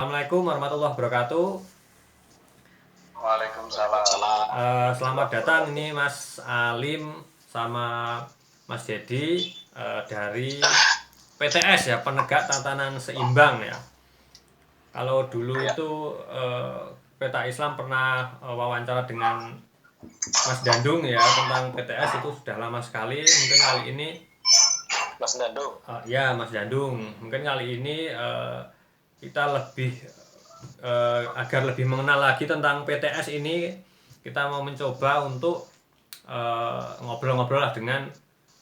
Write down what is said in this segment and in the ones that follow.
Assalamualaikum warahmatullahi wabarakatuh. Waalaikumsalam. Selamat datang ini Mas Alim sama Mas Dedi dari PTS ya, Penegak Tatanan Seimbang ya. Kalau dulu Ya, itu Peta Islam pernah wawancara dengan Mas Dandung ya tentang PTS, itu sudah lama sekali. Mungkin kali ini Mas Nando. ya Mas Dandung, mungkin kali ini kita lebih agar lebih mengenal lagi tentang PTS ini, kita mau mencoba untuk ngobrol-ngobrol lah dengan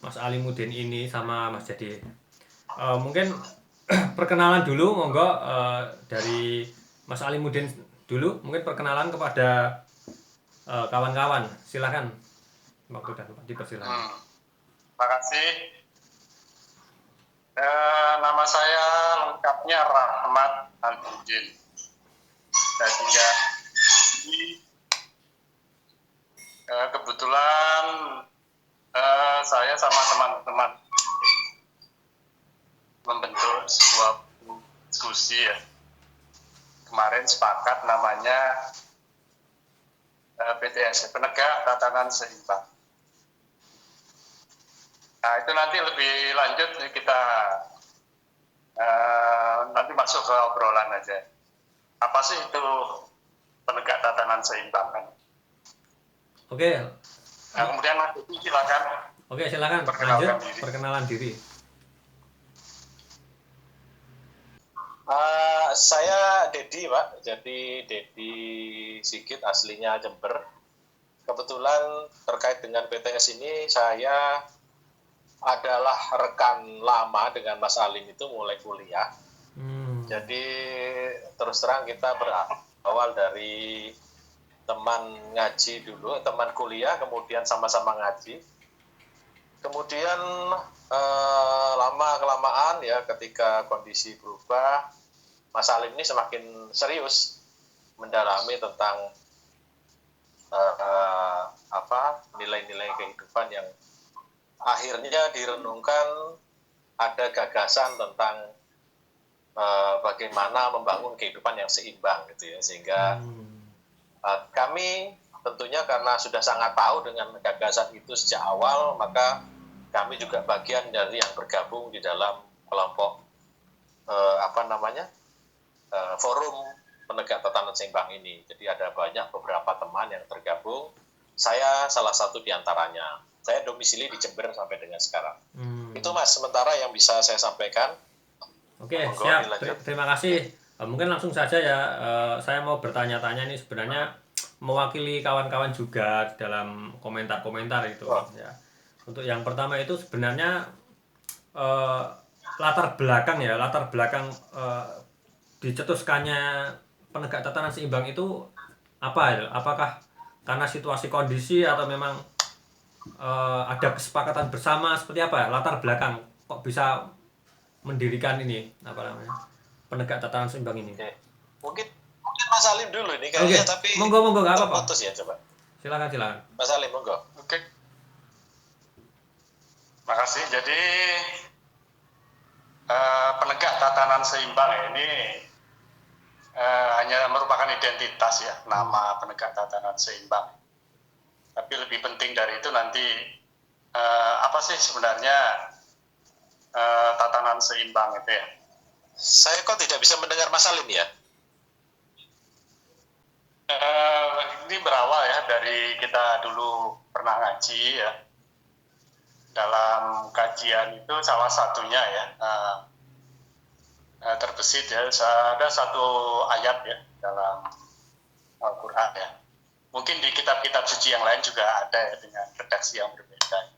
Mas Alimuddin ini sama Mas Jadi. Mungkin perkenalan dulu, monggo dari Mas Alimuddin dulu, mungkin perkenalan kepada kawan-kawan. Silakan, waktu dan tempat dipersilakan. Makasih. Nama saya lengkapnya Rahmat Alimuddin. Saya tinggal di kebetulan saya sama teman-teman membentuk sebuah diskusi ya. Kemarin sepakat namanya PTS, Penegak Tatanan Seimbang. Nah, itu nanti lebih lanjut kita nanti masuk ke obrolan aja. Apa sih itu penegak tatanan seimbang kan? Oke. Nah, kemudian Mas Dedi silakan. Oke, silakan lanjut perkenalan diri. Saya Dedi, Pak. Jadi Dedi Sigit, aslinya Jember. Kebetulan terkait dengan PTS ini, saya adalah rekan lama dengan Mas Alim itu mulai kuliah. Jadi terus terang kita berawal dari teman ngaji dulu, teman kuliah, kemudian sama-sama ngaji. Kemudian lama-kelamaan ya, ketika kondisi berubah, Mas Alim ini semakin serius mendalami tentang nilai-nilai kehidupan yang akhirnya direnungkan, ada gagasan tentang bagaimana membangun kehidupan yang seimbang gitu ya, sehingga kami tentunya karena sudah sangat tahu dengan gagasan itu sejak awal, maka kami juga bagian dari yang bergabung di dalam kelompok forum penegak tatanan seimbang ini. Jadi ada beberapa teman yang tergabung. Saya salah satu di antaranya. Saya domisili di Jember sampai dengan sekarang. Itu Mas, sementara yang bisa saya sampaikan. Oke, siap. Terima kasih. Mungkin langsung saja ya, saya mau bertanya-tanya ini sebenarnya mewakili kawan-kawan juga dalam komentar-komentar itu. Ya. Untuk yang pertama itu sebenarnya latar belakang dicetuskannya penegak tatanan seimbang itu apa ya? Apakah karena situasi kondisi atau memang ada kesepakatan bersama, seperti apa ya? Latar belakang kok bisa mendirikan ini penegak tatanan seimbang ini? Mungkin Mas Alim dulu ini kayaknya, tapi monggo nggak apa-apa. Terputus ya, coba. Silakan. Mas Alim, monggo. Oke. Makasih. Jadi penegak tatanan seimbang ini hanya merupakan identitas ya, nama penegak tatanan seimbang. Tapi lebih penting dari itu nanti apa sih sebenarnya tatanan seimbang itu ya? Saya kok tidak bisa mendengar Mas Alim ya? Ini berawal ya dari kita dulu pernah ngaji ya. Dalam kajian itu salah satunya ya terbesit ya, ada satu ayat ya dalam Al-Quran ya. Mungkin di kitab-kitab suci yang lain juga ada ya dengan redaksi yang berbeda.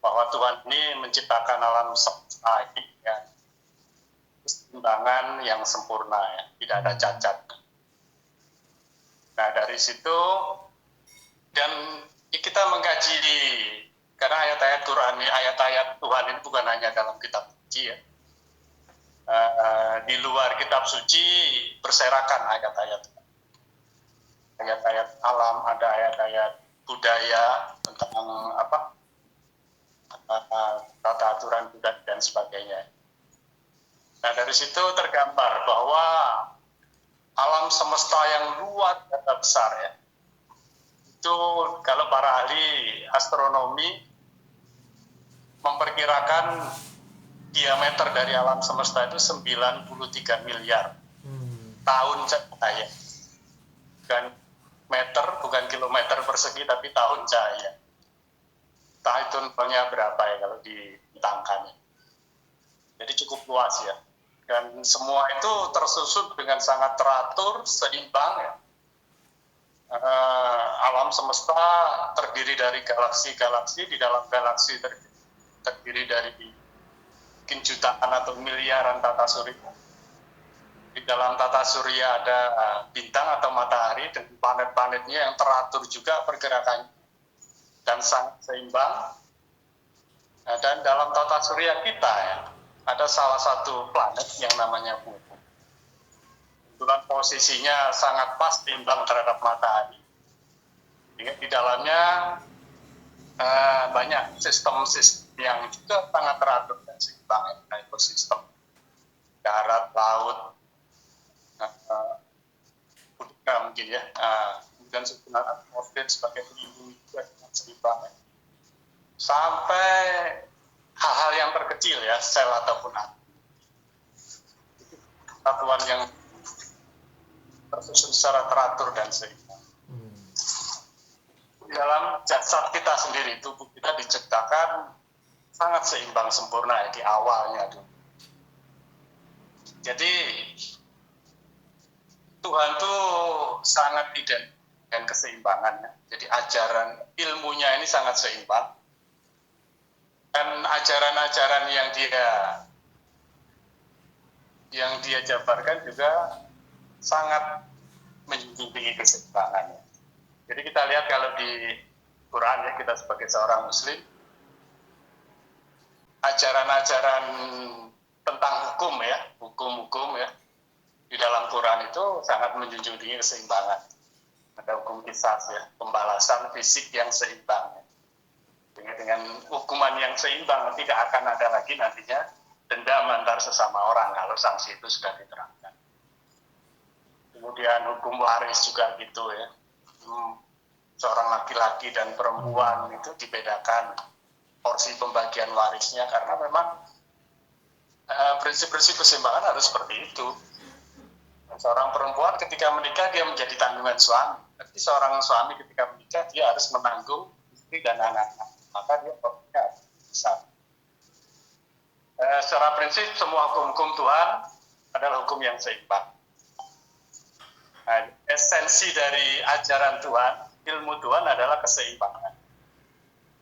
Bahwa Tuhan ini menciptakan alam semesta ini ya, keseimbangan yang sempurna ya, tidak ada cacat. Nah dari situ dan kita mengkaji, karena ayat-ayat Tuhan ini bukan hanya dalam kitab suci ya. Di luar kitab suci berserakan ayat-ayat alam, ada ayat-ayat budaya tentang tata aturan budaya dan sebagainya. Nah dari situ tergambar bahwa alam semesta yang luar biasa besar ya. Itu kalau para ahli astronomi memperkirakan diameter dari alam semesta itu 93 miliar tahun cahaya. Bukan meter, bukan kilometer persegi, tapi tahun cahaya. Entah itu nolnya berapa ya kalau ditangkan. Jadi cukup luas ya. Dan semua itu tersusun dengan sangat teratur, seimbang ya. Alam semesta terdiri dari galaksi-galaksi, di dalam galaksi terdiri dari mungkin jutaan atau miliaran tata surya. Di dalam tata surya ada bintang atau matahari dan planet-planetnya yang teratur juga pergerakannya dan sangat seimbang. Dan dalam tata surya kita ya, ada salah satu planet yang namanya Bumi. Kebetulan posisinya sangat pas seimbang terhadap matahari. Di dalamnya banyak sistem-sistem yang juga sangat teratur dan seimbang, ekosistem darat, laut, udara mungkin ya, kemudian susunan atmosfer sebagai pelindung juga sangat seimbang. Sampai hal-hal yang terkecil ya, sel ataupun atom. Satuan yang tersusun secara teratur dan seimbang. Di dalam jasad kita sendiri, tubuh kita diciptakan sangat seimbang sempurna ya, di awalnya dulu. Jadi Tuhan tuh sangat identik dengan keseimbangan ya. Jadi ajaran ilmunya ini sangat seimbang. Dan ajaran-ajaran yang dia jabarkan juga sangat menjunjung tinggi keseimbangannya. Jadi kita lihat kalau di Quran ya, kita sebagai seorang muslim, ajaran-ajaran tentang hukum ya, hukum-hukum ya, di dalam Quran itu sangat menjunjung tinggi keseimbangan. Ada hukum qisas ya, pembalasan fisik yang seimbang. Dengan hukuman yang seimbang tidak akan ada lagi nantinya dendam antar sesama orang kalau sanksi itu sudah diterapkan. Kemudian hukum waris juga gitu ya. Seorang laki-laki dan perempuan itu dibedakan porsi pembagian warisnya karena memang prinsip-prinsip keseimbangan harus seperti itu. Seorang perempuan ketika menikah dia menjadi tanggungan suami. Tapi seorang suami ketika menikah dia harus menanggung istri dan anak-anak. Maka dia porsinya harus besar. Secara prinsip semua hukum-hukum Tuhan adalah hukum yang seimbang. Nah, esensi dari ajaran Tuhan, ilmu Tuhan adalah keseimbangan.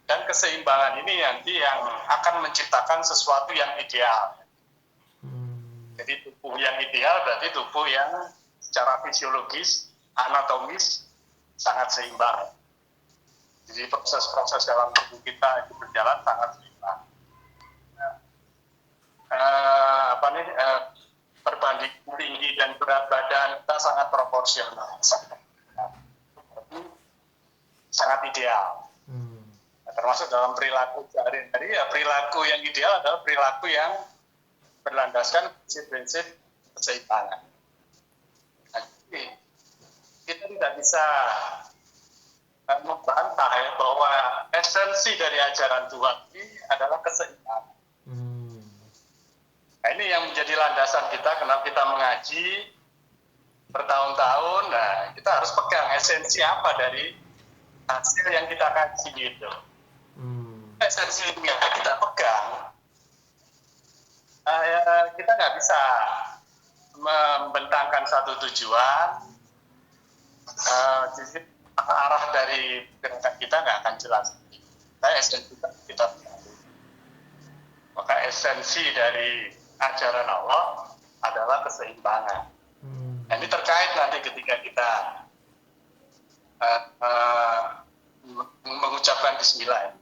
Dan keseimbangan ini nanti yang akan menciptakan sesuatu yang ideal. Jadi tubuh yang ideal berarti tubuh yang secara fisiologis, anatomis sangat seimbang. Jadi proses-proses dalam tubuh kita itu berjalan sangat seimbang. Perbanding tinggi dan berat badan kita sangat proporsional, sangat ideal. Termasuk dalam perilaku sehari-hari ya, perilaku yang ideal adalah perilaku yang berlandaskan prinsip-prinsip keseimbangan. Jadi kita tidak bisa membantah ya, bahwa esensi dari ajaran Tuhan ini adalah keseimbangan. Nah, ini yang menjadi landasan kita kenapa kita mengaji bertahun-tahun. Nah, kita harus pegang esensi apa dari hasil yang kita kaji gitu. Esensi yang kita pegang. Kita nggak bisa membentangkan satu tujuan. Jadi arah dari gerakan kita nggak akan jelas. Esensi kita tahu. Maka esensi dari ajaran Allah adalah keseimbangan. Nah, ini terkait nanti ketika kita mengucapkan Bismillah.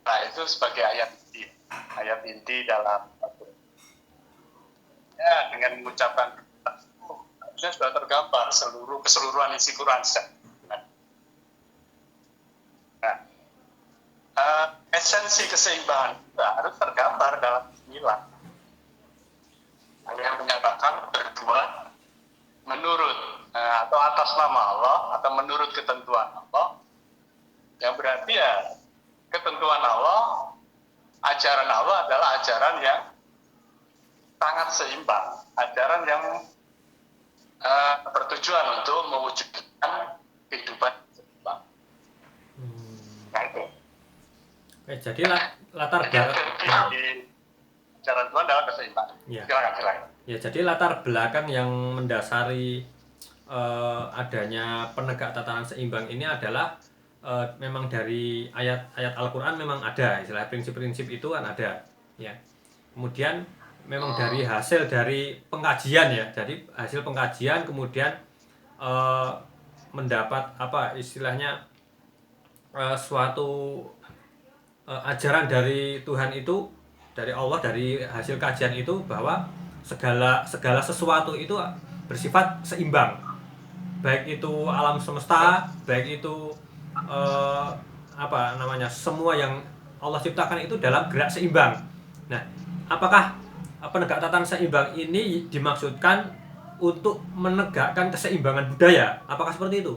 Nah, itu sebagai ayat inti dalam ya, dengan mengucapkan itu sudah tergambar keseluruhan isi Quran. Nah, esensi keseimbangan itu harus tergambar dalam Bismillah. Yang menyatakan berdua menurut atau atas nama Allah atau menurut ketentuan Allah, yang berarti ya ketentuan Allah, ajaran Allah adalah ajaran yang sangat seimbang, ajaran yang bertujuan untuk mewujudkan kehidupan seimbang. Nah itu. Oke, jadi latar Jadi belakang di ajaran Tuhan adalah keseimbangan. Ya. Silakan. Ya, jadi latar belakang yang mendasari adanya penegak tatanan seimbang ini adalah memang dari ayat-ayat Al-Quran memang ada, istilah prinsip-prinsip itu kan ada, ya. Kemudian memang dari hasil dari pengkajian ya, dari hasil pengkajian kemudian mendapat apa istilahnya suatu ajaran dari Tuhan itu, dari Allah, dari hasil kajian itu bahwa segala sesuatu itu bersifat seimbang, baik itu alam semesta, baik itu apa namanya, semua yang Allah ciptakan itu dalam gerak seimbang. Nah, apakah penegak tatanan seimbang ini dimaksudkan untuk menegakkan keseimbangan budaya? Apakah seperti itu?